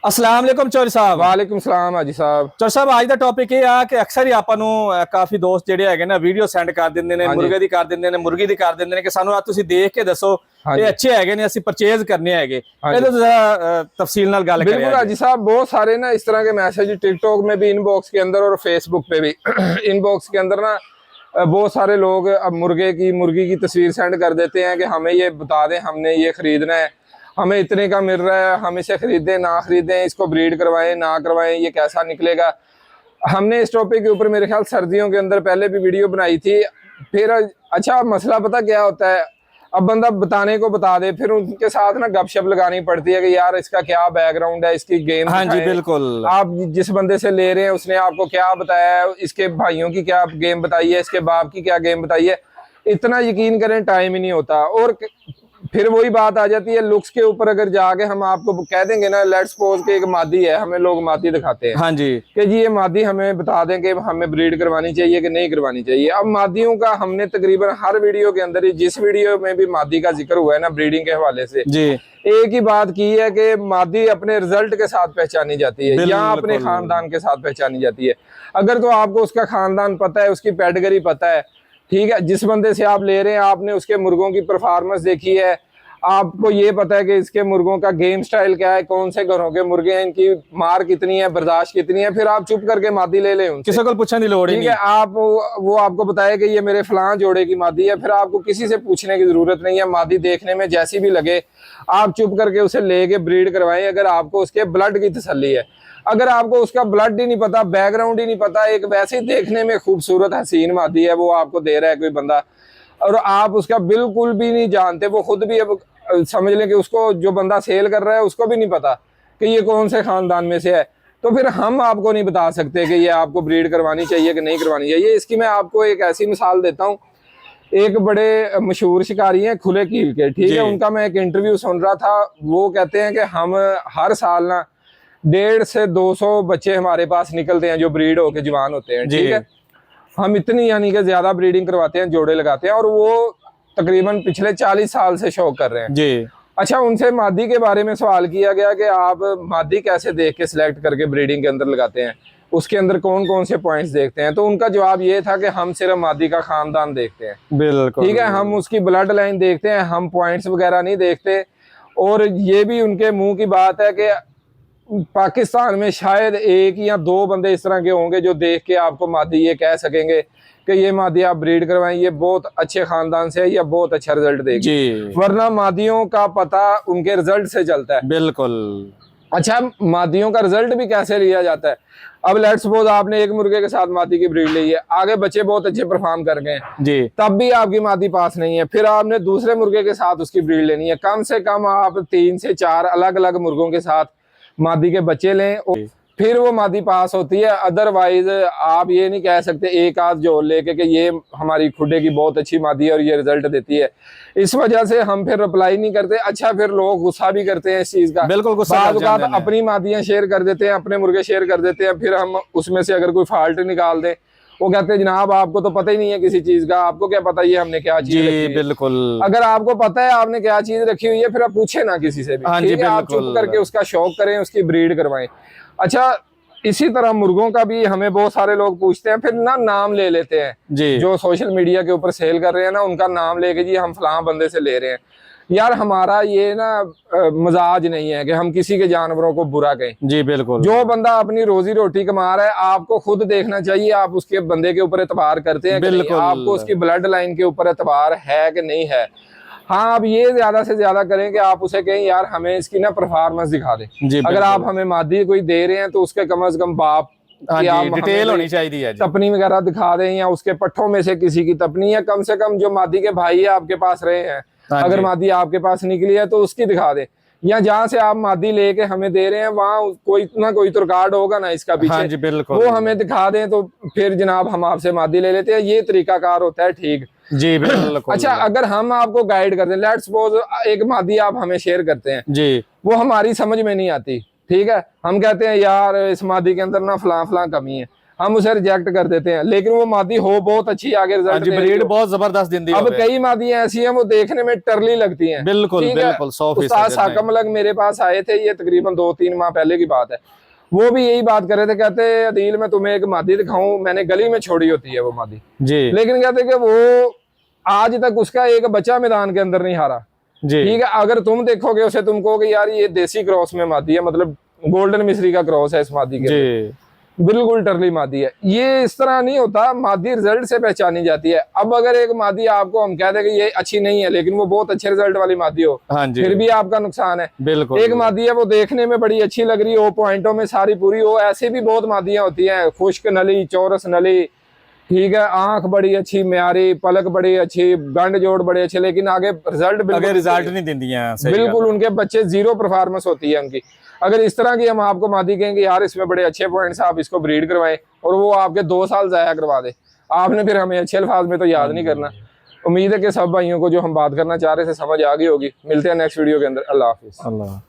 अस्सलाम वालेकुम चौधरी साहब। वालेकुम सलाम हाजी साहब। चौधरी साहब आज ਦਾ ਟੌਪਿਕ ਇਹ ਆ ਕਿ ਅਕਸਰ ਹੀ ਆਪਾਂ ਨੂੰ ਕਾਫੀ ਦੋਸਤ ਜਿਹੜੇ ਹੈਗੇ ਨਾ ਵੀਡੀਓ ਸੈਂਡ ਕਰ ਦਿੰਦੇ ਨੇ, ਮੁਰਗੇ ਦੀ ਕਰ ਦਿੰਦੇ ਨੇ, ਮੁਰਗੀ ਦੀ ਕਰ ਦਿੰਦੇ ਨੇ ਕਿ ਸਾਨੂੰ ਆ ਤੁਸੀਂ ਦੇਖ ਕੇ ਦੱਸੋ ਇਹ अच्छे ਹੈਗੇ ਨੇ, ਅਸੀਂ परचेज करने हैगे। ਇਹਦੇ ਤੋਂ जरा तफसील ਨਾਲ ਗੱਲ करें। बिल्कुल हाजी साहब, बहुत सारे ना इस तरह के मैसेज टिकटॉक में भी इनबॉक्स के अंदर और फेसबुक पे भी इनबॉक्स के अंदर ना बहुत सारे लोग अब मुर्गी की तस्वीर सेंड कर देते हैं कि हमें ये बता दें, हमने ये खरीदना है, हमें इतने का मिल रहा है, हम इसे खरीदें ना खरीदें, इसको ब्रीड करवाएं ना करवाएं, ये कैसा निकलेगा। हमने इस टॉपिक के ऊपर मेरे ख्याल सर्दियों के अंदर पहले भी वीडियो बनाई थी। फिर अच्छा मसला पता क्या होता है, अब बंदा बताने को बता दे, फिर उनके साथ ना गपशप लगानी पड़ती है कि यार इसका क्या बैकग्राउंड है, इसकी गेम। हाँ जी बिल्कुल। आप जिस बंदे से ले रहे हैं उसने आपको क्या बताया है, इसके भाइयों की क्या गेम बताई है, इसके बाप की क्या गेम बताई है, इतना यकीन करें टाइम ही नहीं होता। और फिर वही बात आ जाती है लुक्स के ऊपर। अगर जाके हम आपको कह देंगे ना, लेट्स सपोज कि एक मादी है, हमें लोग मादी दिखाते हैं, हाँ जी, कि जी ये मादी हमें बता दें कि हमें ब्रीड करवानी चाहिए कि नहीं करवानी चाहिए। अब मादियों का हमने तकरीबन हर वीडियो के अंदर ही, जिस वीडियो में भी मादी का जिक्र हुआ है ना ब्रीडिंग के हवाले से, जी एक ही बात की है कि मादी अपने रिजल्ट के साथ पहचानी जाती है या अपने खानदान के साथ पहचानी जाती है। अगर तो आपको उसका खानदान पता है, उसकी पेडिग्री पता है, ठीक है, जिस बंदे से आप ले रहे हैं आपने उसके मुर्गों की परफॉर्मेंस देखी है, आपको ये पता है कि इसके मुर्गों का गेम स्टाइल क्या है, कौन से घरों के मुर्गे हैं, इनकी मार कितनी है, बर्दाश्त कितनी है, फिर आप चुप करके मादी ले लें उनसे। किसी को पूछने की लोड़ ही नहीं है। आप वो आपको बताए कि ये मेरे फलां जोड़े की मादी है, फिर आपको किसी से पूछने की जरूरत नहीं है। मादी देखने में जैसी भी लगे आप चुप करके उसे लेके ब्रीड करवाएं, अगर आपको उसके ब्लड की तसल्ली है। अगर आपको उसका ब्लड ही नहीं पता, बैकग्राउंड ही नहीं पता, एक वैसे ही देखने में खूबसूरत हसीन मादी है वो आपको दे रहा है कोई बंदा, और आप उसका बिल्कुल भी नहीं जानते, वो खुद भी अब समझ लें कि उसको जो बंदा सेल कर रहा है उसको भी नहीं पता कि ये कौन से खानदान में से है, तो फिर हम आपको नहीं बता सकते कि ये आपको ब्रीड करवानी चाहिए कि नहीं करवानी चाहिए। इसकी मैं आपको एक ऐसी मिसाल देता हूँ। एक बड़े मशहूर शिकारी हैं खुले कील के, ठीक है, उनका मैं एक इंटरव्यू सुन रहा था। वो कहते हैं कि हम हर साल ना 150 से 200 बच्चे हमारे पास निकलते हैं जो ब्रीड होके जवान होते हैं, ठीक है, हम इतनी यानी कि ज्यादा ब्रीडिंग करवाते हैं, जोड़े लगाते हैं, और वो तकरीबन पिछले 40 साल से शौक कर रहे हैं जी। अच्छा, उनसे मादी के बारे में सवाल किया गया कि आप मादी कैसे देख के सिलेक्ट करके ब्रीडिंग के अंदर लगाते हैं, उसके अंदर कौन कौन से पॉइंट्स देखते हैं, तो उनका जवाब ये था कि हम सिर्फ मादी का खानदान देखते हैं। बिल्कुल ठीक है, हम उसकी ब्लड लाइन देखते हैं, हम पॉइंट्स वगैरह नहीं देखते। और ये भी उनके मुंह की बात है कि पाकिस्तान में शायद एक या दो बंदे इस तरह के होंगे जो देख के आपको मादी ये कह सकेंगे कि ये मादी आप ब्रीड करवाएं, ये बहुत अच्छे खानदान से है या बहुत अच्छा रिजल्ट देगी। वरना मादियों का पता उनके रिजल्ट से चलता है। बिल्कुल। अच्छा, मादियों का रिजल्ट भी कैसे लिया जाता है। अब लेट्स सपोज आपने एक मुर्गे के साथ मादी की ब्रीड ली है, आगे बच्चे बहुत अच्छे परफॉर्म कर गए जी, तब भी आपकी मादी पास नहीं है, फिर आपने दूसरे मुर्गे के साथ उसकी ब्रीड लेनी है। कम से कम आप 3 से 4 अलग अलग मुर्गों के साथ मादी के बच्चे लें, फिर वो मादी पास होती है। अदरवाइज आप ये नहीं कह सकते एक आध जोड़ लेके कि ये हमारी खुडे की बहुत अच्छी मादी है और ये रिजल्ट देती है। इस वजह से हम फिर रिप्लाई नहीं करते। अच्छा, फिर लोग गुस्सा भी करते हैं इस चीज का, बिल्कुल गुस्सा। अपनी मादियां शेयर कर देते हैं, अपने मुर्गे शेयर कर देते हैं, फिर हम उसमें से अगर कोई फॉल्ट निकाल दें, वो कहते हैं जनाब आपको तो पता ही नहीं है किसी चीज का, आपको क्या पता ये हमने क्या चीज रखी है। बिल्कुल। अगर आपको पता है आपने क्या चीज रखी हुई है, फिर आप पूछे ना किसी से भी, ठीक है, आप चुप करके उसका शौक करें, उसकी ब्रीड करवाएं। अच्छा, इसी तरह मुर्गों का भी हमें बहुत सारे लोग पूछते हैं, फिर ना नाम ले लेते हैं जी, जो सोशल मीडिया के ऊपर सेल कर रहे हैं ना, उनका नाम लेके जी हम फलां बंदे से ले रहे हैं। यार हमारा ये ना मजाज नहीं है कि हम किसी के जानवरों को बुरा कहें जी। बिल्कुल। जो बंदा अपनी रोजी रोटी कमा रहा है, आपको खुद देखना चाहिए आप उसके बंदे के ऊपर एतबार करते हैं, बिल्कुल, आपको उसकी ब्लड लाइन के ऊपर एतबार है कि नहीं है। हाँ, आप ये ज्यादा से ज्यादा करें कि आप उसे कहें यार हमें इसकी ना परफॉर्मेंस दिखा दें। अगर आप हमें मादी कोई दे रहे हैं तो उसके कम से कम बाप की डिटेल होनी चाहिए, तपनी वगैरह दिखा दें, या उसके पट्ठों में से किसी की तपनी, या कम से कम जो मादी के भाई है आपके पास रहे हैं, अगर मादी आपके पास निकली है तो उसकी दिखा दें, या जहाँ से आप मादी लेके हमें दे रहे हैं वहाँ कोई ना कोई तो रिकॉर्ड होगा ना इसका पीछे। हाँ जी, बिल्कुल। वो हमें दिखा दें तो फिर जनाब हम आपसे मादी ले लेते हैं। ये तरीकाकार होता है, ठीक जी, बिल्कुल। अच्छा, अगर हम आपको गाइड कर दें, लेट्स सपोज एक मादी आप हमें शेयर करते हैं जी, वो हमारी समझ में नहीं आती, ठीक है, हम कहते हैं यार इस मादी के अंदर ना फलां फलां कमी है, हम उसे रिजेक्ट कर देते हैं, लेकिन वो मादी हो बहुत अच्छी आगे हाँ रिजल्ट जी, ब्रीड बहुत जबरदस्त दिंदी अब होवे। कई मादियां ऐसी हैं वो देखने में टर्ली लगती हैं। बिल्कुल ठीक है? बिल्कुल 100% उस्ताद साकम अलग मेरे पास आए थे, ये तकरीबन 2-3 माह पहले की बात है। वो भी यही बात कर रहे थे, कहते अदील मैं तुम्हें एक मादी दिखाऊं, मैंने गली में छोड़ी होती है वो मादी, जी लेकिन कहते कि वो आज तक उसका एक बच्चा मैदान के अंदर नहीं हारा। जी ठीक है, अगर तुम देखोगे उसे, तुम कहोगे यार ये देसी क्रॉस में मादी है, मतलब गोल्डन मिस्री का क्रॉस है इस मादी के जी बिल्कुल टर्ली मादी है। ये इस तरह नहीं होता, मादी रिजल्ट से पहचानी जाती है। अब अगर एक मादी आपको हम कह दें कि ये अच्छी नहीं है, लेकिन वो बहुत अच्छे रिजल्ट वाली मादी हो, हाँ जी फिर भी आपका नुकसान है। बिल्कुल। एक मादी है वो देखने में बड़ी अच्छी लग रही हो, पॉइंटों में सारी पूरी हो, ऐसे भी बहुत मादियां होती हैं, खुश्क नली, चौरस नली, ठीक है, आंख बड़ी अच्छी म्यारी, पलक बड़ी अच्छी, गंड जोड़ बड़े अच्छे, लेकिन आगे रिजल्ट अगर रिजल्ट नहीं दिंदी हैं, सही बिल्कुल उनके बच्चे जीरो परफॉर्मेंस होती है उनकी। अगर इस तरह की हम आपको मादी कहेंगे यार इसमें बड़े अच्छे पॉइंट्स, आप इसको ब्रीड करवाएं, और वो आपके 2 साल जाया करवा दे, आपने फिर हमें अच्छे अल्फाज में तो याद नहीं करना। उम्मीद है कि सब भाइयों को जो हम बात करना चाह रहे थे समझ आ गई होगी। मिलते हैं नेक्स्ट वीडियो के अंदर। अल्लाह हाफिज। अल्लाह।